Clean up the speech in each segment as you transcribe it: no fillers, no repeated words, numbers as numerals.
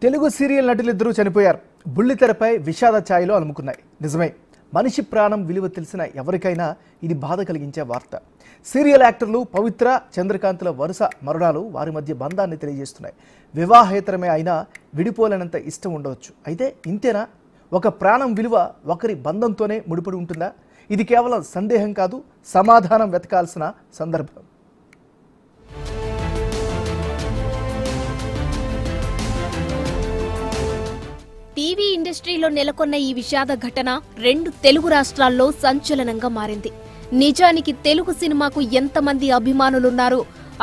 Telugu serial నటులిద్దరూ చనిపోయారు. బుల్లితెరపై విషాద ఛాయలు అలుముకున్నాయి. నిజమే, మనిషి ప్రాణం విలువ తెలిసిన ఎవరికైనా ఇది బాధ కలిగించే వార్త. సీరియల్ యాక్టర్లు పవిత్ర, చంద్రకాంత్ల వరుస మరణాలు వారి మధ్య బంధాన్ని తెలియజేస్తున్నాయి. వివాహేతరమే అయినా విడిపోలేనంత ఇష్టం ఉండవచ్చు. అయితే ఇంతేనా? ఒక ప్రాణం విలువ ఒకరి బంధంతోనే ముడిపడి ఉంటుందా? ఇది కేవలం సందేహం కాదు, సమాధానం వెతకాల్సిన సందర్భం. టీవీ ఇండస్ట్రీలో నెలకొన్న ఈ విషాద ఘటన 2 తెలుగు రాష్ట్రాల్లో సంచలనంగా మారింది. నిజానికి తెలుగు సినిమాకు ఎంతమంది అభిమానులున్నారో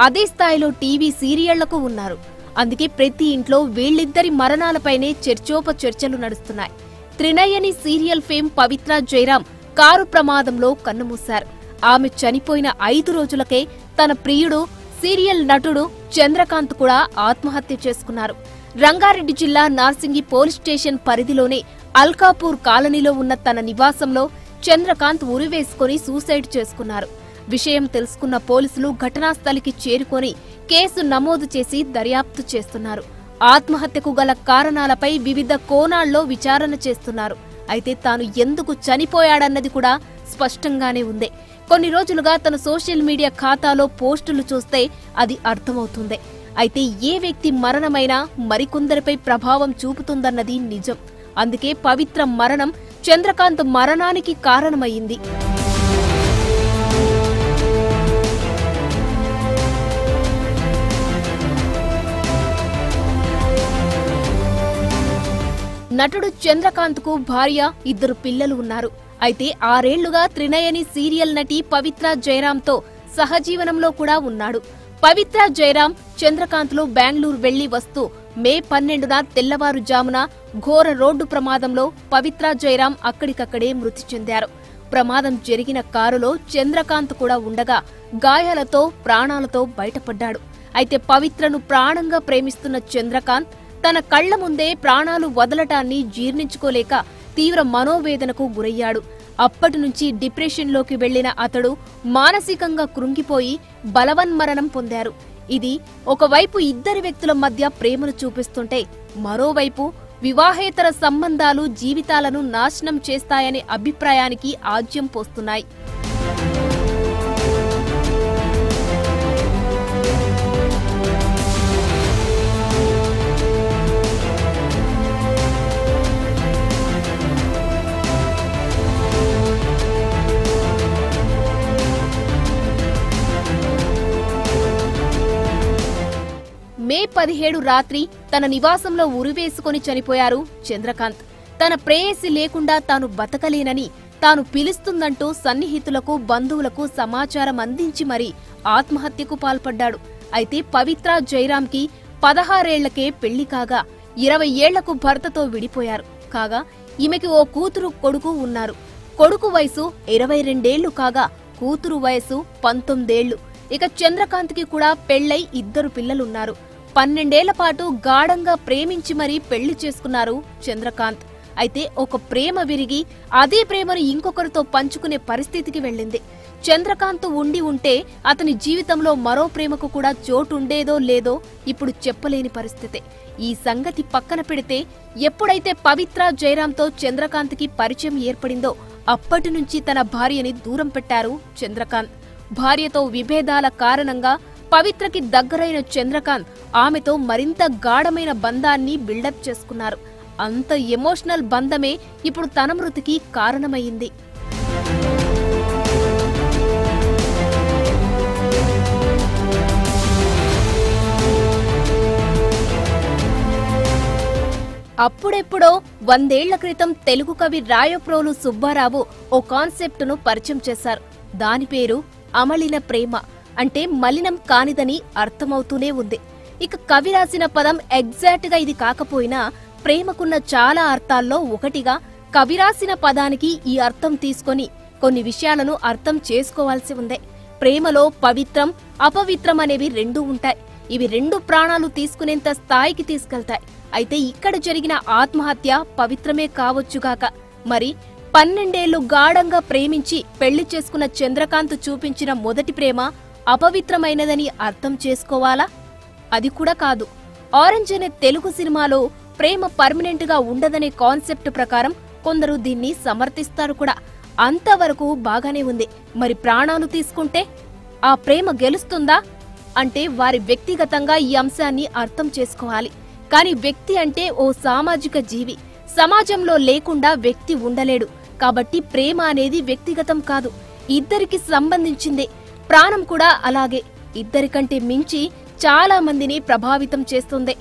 అదే స్థాయిలో టీవీ సీరియళ్లకు ఉన్నారు. అందుకే ప్రతి ఇంట్లో వీళ్ళిద్దరి మరణాలపైనే చర్చోపచర్చలు నడుస్తున్నాయి. త్రినయని సీరియల్ ఫేమ్ పవిత్ర జయరాం కారు ప్రమాదంలో కన్నుమూశారు. ఆమె చనిపోయిన 5 రోజులకే తన ప్రియుడు సీరియల్ నటుడు చంద్రకాంత్ కూడా ఆత్మహత్య చేసుకున్నారు. రంగారెడ్డి జిల్లా నార్సింగి పోలీస్ స్టేషన్ పరిధిలోని అల్కాపూర్ కాలనీలో ఉన్న తన నివాసంలో చంద్రకాంత్ ఉరివేసుకుని సూసైడ్ చేసుకున్నారు. విషయం తెలుసుకున్న పోలీసులు ఘటనాస్థలికి చేరుకొని కేసు నమోదు చేసి దర్యాప్తు చేస్తున్నారు. ఆత్మహత్యకు గల కారణాలపై వివిధ కోణాల్లో విచారణ చేస్తున్నారు. అయితే తాను ఎందుకు చనిపోయాడన్నది కూడా స్పష్టంగానే ఉంది. కొన్ని రోజులుగా తన సోషల్ మీడియా ఖాతాలో పోస్టులు చూస్తే అది అర్థమవుతుంది. అయితే ఏ వ్యక్తి మరణమైనా మరికొందరిపై ప్రభావం చూపుతుందన్నది నిజం. అందుకే పవిత్ర మరణం చంద్రకాంత్ మరణానికి కారణమైంది. నటుడు చంద్రకాంత్ కు భార్య, 2 పిల్లలు ఉన్నారు. అయితే 6 ఏళ్లుగా త్రినయని సీరియల్ నటి పవిత్ర జయరాంతో సహజీవనంలో కూడా ఉన్నాడు. పవిత్ర జయరాం చంద్రకాంత్లో బెంగళూరు వెళ్లి వస్తూ మే 12న తెల్లవారుజామున ఘోర రోడ్డు ప్రమాదంలో పవిత్ర జయరాం అక్కడికక్కడే మృతి చెందారు. ప్రమాదం జరిగిన కారులో చంద్రకాంత్ కూడా ఉండగా గాయాలతో ప్రాణాలతో బయటపడ్డాడు. అయితే పవిత్రను ప్రాణంగా ప్రేమిస్తున్న చంద్రకాంత్ తన కళ్ల ముందే ప్రాణాలు వదలటాన్ని జీర్ణించుకోలేక తీవ్ర మనోవేదనకు గురయ్యాడు. అప్పటి నుంచి డిప్రెషన్లోకి వెళ్లిన అతడు మానసికంగా కృంగిపోయి బలవన్మరణం పొందారు. ఇది ఒకవైపు ఇద్దరి వ్యక్తుల మధ్య ప్రేమను చూపిస్తుంటే, మరోవైపు వివాహేతర సంబంధాలు జీవితాలను నాశనం చేస్తాయనే అభిప్రాయానికి ఆజ్యం పోస్తున్నాయి. మే 17 రాత్రి తన నివాసంలో ఉరివేసుకుని చనిపోయారు చంద్రకాంత్. తన ప్రేయసి లేకుండా తాను బతకలేనని తాను పిలుస్తుందంటూ సన్నిహితులకు, బంధువులకు సమాచారం అందించి మరీ ఆత్మహత్యకు పాల్పడ్డాడు. అయితే పవిత్ర జయరాంకి 16 ఏళ్లకే పెళ్లి కాగా 20 ఏళ్లకు భర్తతో విడిపోయారు. కాగా ఈమెకి ఓ కూతురు, కొడుకు ఉన్నారు. కొడుకు వయసు 22 ఏళ్లు కాగా కూతురు వయసు 19 ఏళ్లు. ఇక చంద్రకాంత్కి కూడా పెళ్లై 2 పిల్లలున్నారు. 12 ఏళ్ల పాటు గాఢంగా ప్రేమించి మరీ పెళ్లి చేసుకున్నారు చంద్రకాంత్. అయితే ఒక ప్రేమ విరిగి అదే ప్రేమను ఇంకొకరితో పంచుకునే పరిస్థితికి వెళ్ళింది. చంద్రకాంత్ ఉంటే అతని జీవితంలో మరో ప్రేమకు కూడా చోటుండేదో లేదో ఇప్పుడు చెప్పలేని పరిస్థితి. ఈ సంగతి పక్కన పెడితే, ఎప్పుడైతే పవిత్ర జయరాంతో చంద్రకాంత్కి పరిచయం ఏర్పడిందో అప్పటి నుంచి తన భార్యని దూరం పెట్టారు చంద్రకాంత్. భార్యతో విభేదాల కారణంగా పవిత్రకి దగ్గరైన చంద్రకాంత్ ఆమెతో మరింత గాఢమైన బంధాన్ని బిల్డప్ చేసుకున్నారు. అంత ఎమోషనల్ బంధమే ఇప్పుడు తన మృతికి కారణమైంది. అప్పుడెప్పుడో 100 ఏళ్ల క్రితం తెలుగు కవి రాయప్రోలు సుబ్బారావు ఓ కాన్సెప్టును పరిచయం చేశారు. దాని పేరు అమలిన ప్రేమ. అంటే మలినం కానిదని అర్థమవుతూనే ఉంది. ఇక కవి రాసిన పదం ఎగ్జాక్ట్ గా ఇది కాకపోయినా ప్రేమకున్న చాలా అర్థాల్లో ఒకటిగా కవి రాసిన పదానికి ఈ అర్థం తీసుకొని కొన్ని విషయాలను అర్థం చేసుకోవాల్సి ఉంది. ప్రేమలో పవిత్రం, అపవిత్రం అనేవి 2 ఉంటాయి. ఇవి 2 ప్రాణాలు తీసుకునేంత స్థాయికి తీసుకెళ్తాయి. అయితే ఇక్కడ జరిగిన ఆత్మహత్య పవిత్రమే కావచ్చుగాక. మరి 12 ఏళ్లు గాఢంగా ప్రేమించి పెళ్లి చేసుకున్న చంద్రకాంత్ చూపించిన మొదటి ప్రేమ అపవిత్రమైనదని అర్థం చేసుకోవాలా? అది కూడా కాదు. ఆరెంజ్ అనే తెలుగు సినిమాలో ప్రేమ పర్మనెంట్ గా ఉండదనే కాన్సెప్ట్ ప్రకారం కొందరు దీన్ని సమర్థిస్తారు కూడా. అంతవరకు బాగానే ఉంది. మరి ప్రాణాలు తీసుకుంటే ఆ ప్రేమ గెలుస్తుందా అంటే వారి వ్యక్తిగతంగా ఈ అంశాన్ని అర్థం చేసుకోవాలి. కానీ వ్యక్తి అంటే ఓ సామాజిక జీవి. సమాజంలో లేకుండా వ్యక్తి ఉండలేడు. కాబట్టి ప్రేమ అనేది వ్యక్తిగతం కాదు, ఇద్దరికి సంబంధించిందే. ప్రాణం కూడా అలాగే, ఇద్దరికంటే మించి చాలా మందిని ప్రభావితం చేస్తుంది.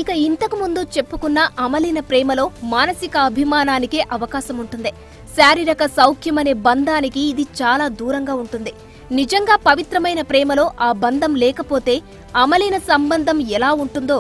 ఇక ఇంతకు ముందు చెప్పుకున్న అమలిన ప్రేమలో మానసిక అభిమానానికే అవకాశం ఉంటుంది. శారీరక సౌఖ్యమనే బంధానికి ఇది చాలా దూరంగా ఉంటుంది. నిజంగా పవిత్రమైన ప్రేమలో ఆ బంధం లేకపోతే అమలిన సంబంధం ఎలా ఉంటుందో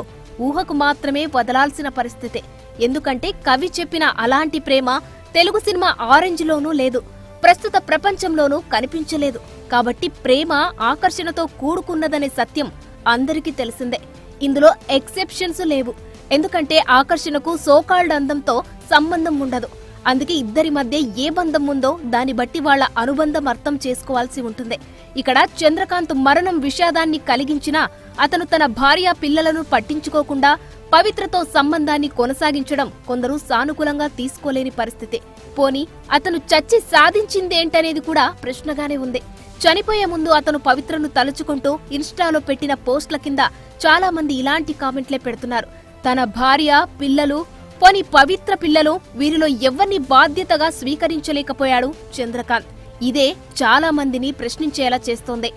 ఊహకు మాత్రమే వదలాల్సిన పరిస్థితే. ఎందుకంటే కవి చెప్పిన అలాంటి ప్రేమ తెలుగు సినిమా ఆరెంజ్లోనూ లేదు, ప్రస్తుత ప్రపంచంలోనూ కనిపించలేదు. కాబట్టి ప్రేమ ఆకర్షణతో కూడుకున్నదనే సత్యం అందరికీ తెలిసిందే. ఇందులో ఎక్సెప్షన్స్ లేవు. ఎందుకంటే ఆకర్షణకు సోకాల్డ్ అందంతో సంబంధం ఉండదు. అందుకే ఇద్దరి మధ్య ఏ బంధం ఉందో దాన్ని బట్టి వాళ్ల అనుబంధం అర్థం చేసుకోవాల్సి ఉంటుంది. ఇక్కడ చంద్రకాంత్ మరణం విషాదాన్ని కలిగించినా అతను తన భార్య పిల్లలను పట్టించుకోకుండా పవిత్రతో సంబంధాన్ని కొనసాగించడం కొందరు సానుకూలంగా తీసుకోలేని పరిస్థితి. పోనీ అతను చచ్చి సాధించిందేంటనేది కూడా ప్రశ్నగానే ఉంది. చనిపోయే ముందు అతను పవిత్రను తలుచుకుంటూ ఇన్స్టాలో పెట్టిన పోస్ట్ల కింద చాలా మంది ఇలాంటి కామెంట్లే పెడుతున్నారు. తన భార్య, పిల్లలు, పోనీ పవిత్ర పిల్లలు, వీరిలో ఎవరిని బాధ్యతగా స్వీకరించలేకపోయాడు చంద్రకాంత్. ఇదే చాలా మందిని ప్రశ్నించేలా చేస్తోంది.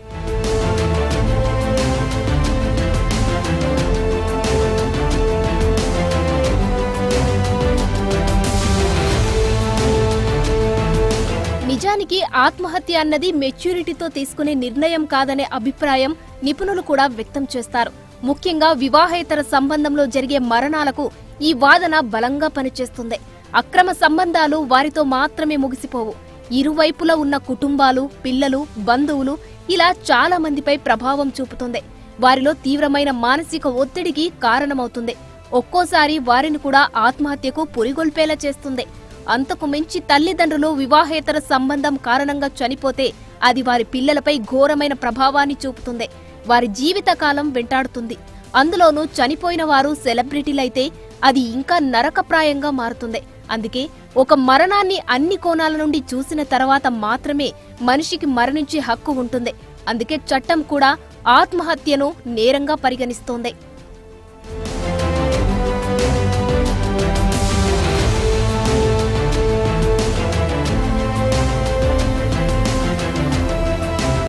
నిజానికి ఆత్మహత్య అన్నది మెచ్యూరిటీతో తీసుకునే నిర్ణయం కాదనే అభిప్రాయం నిపుణులు కూడా వ్యక్తం చేస్తారు. ముఖ్యంగా వివాహేతర సంబంధంలో జరిగే మరణాలకు ఈ వాదన బలంగా పనిచేస్తుంది. అక్రమ సంబంధాలు వారితో మాత్రమే ముగిసిపోవు. ఇరువైపులా ఉన్న కుటుంబాలు, పిల్లలు, బంధువులు ఇలా చాలా మందిపై ప్రభావం చూపుతుంది. వారిలో తీవ్రమైన మానసిక ఒత్తిడికి కారణమవుతుంది. ఒక్కోసారి వారిని కూడా ఆత్మహత్యకు పురిగొల్పేలా చేస్తుంది. అంతకు మించి తల్లిదండ్రులు వివాహేతర సంబంధం కారణంగా చనిపోతే అది వారి పిల్లలపై ఘోరమైన ప్రభావాన్ని చూపుతుంది. వారి జీవితకాలం వెంటాడుతుంది. అందులోనూ చనిపోయిన వారు సెలబ్రిటీలైతే అది ఇంకా నరకప్రాయంగా మారుతుంది. అందుకే ఒక మరణాన్ని అన్ని కోణాల నుండి చూసిన తర్వాత మాత్రమే మనిషికి మరణించే హక్కు ఉంటుంది. అందుకే చట్టం కూడా ఆత్మహత్యను నేరంగా పరిగణిస్తోంది.